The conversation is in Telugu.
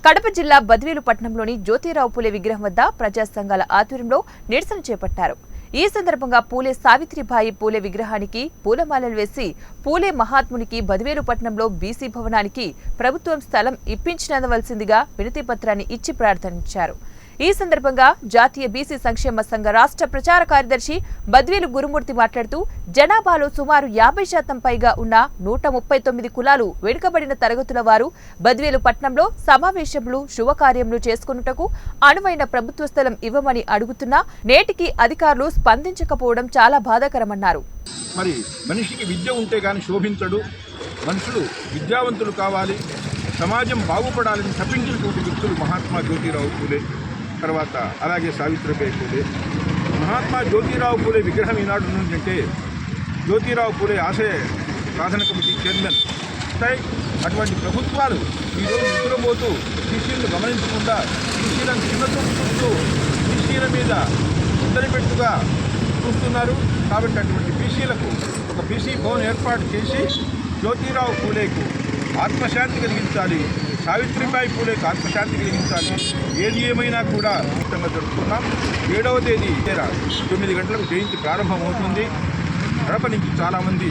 కడప జిల్లా బద్వేలు పట్టణంలోని జ్యోతిరావు పూలే విగ్రహం వద్ద ప్రజా సంఘాల ఆధ్వర్యంలో నిరసన చేపట్టారు. ఈ సందర్భంగా పూలే సావిత్రిబాయి పూలే విగ్రహానికి పూలమాలలు వేసి పూలే మహాత్మునికి బద్వేలు పట్టణంలో బీసీ భవనానికి ప్రభుత్వం స్థలం ఇప్పించినందవలసిందిగా వినతి పత్రాన్ని ఇచ్చి ప్రార్థించారు. ఈ సందర్భంగా జాతీయ బీసీ సంక్షేమ సంఘ రాష్ట్ర ప్రచార కార్యదర్శి బద్వేలు గురుమూర్తి మాట్లాడుతూ జనాభాలో సుమారు 50% పైగా ఉన్న 139 కులాలు వెనుకబడిన తరగతుల వారు బద్వేలు పట్టణంలో సమావేశములు శుభకార్యములు చేసుకున్నటకు అనువైన ప్రభుత్వ స్థలం ఇవ్వమని అడుగుతున్నా నేటికి అధికారులు స్పందించకపోవడం చాలా బాధాకరమన్నారు. మరి మనిషికి విద్య ఉంటే గాని శోభించడు. మనుషులు విద్యావంతులు కావాలి, సమాజం బాగుపడాలని తప్పించినటువంటి వ్యక్తులు మహాత్మా జ్యోతిరావు పూలే, తర్వాత అలాగే సావిత్రిబాయి పూలే. మహాత్మా జ్యోతిరావు పూలే విగ్రహం ఈనాడు నుంచంటే జ్యోతిరావు పూలే ఆశయ సాధన కమిటీ చైర్మన్ ఉంటాయి. అటువంటి ప్రభుత్వాలు ఈరోజు నిద్రపోతూ బీసీలను గమనించకుండా బీసీలను చిన్నచూపుతూ బీసీల మీద ఉద్దరిపెట్టుగా చూస్తున్నారు. కాబట్టి అటువంటి బీసీలకు ఒక బీసీ భవన్ ఏర్పాటు చేసి జ్యోతిరావు పూలేకు ఆత్మశాంతి కలిగించాలి, సావిత్రిబాయి పూలేకు ఆత్మశాంతి కలిగించాలి. ఏది ఏమైనా కూడా ఇష్టంగా జరుపుకున్నాం. 7వ తేదీ 9 గంటలకు జయంతి ప్రారంభమవుతుంది. కడప నుంచి చాలామంది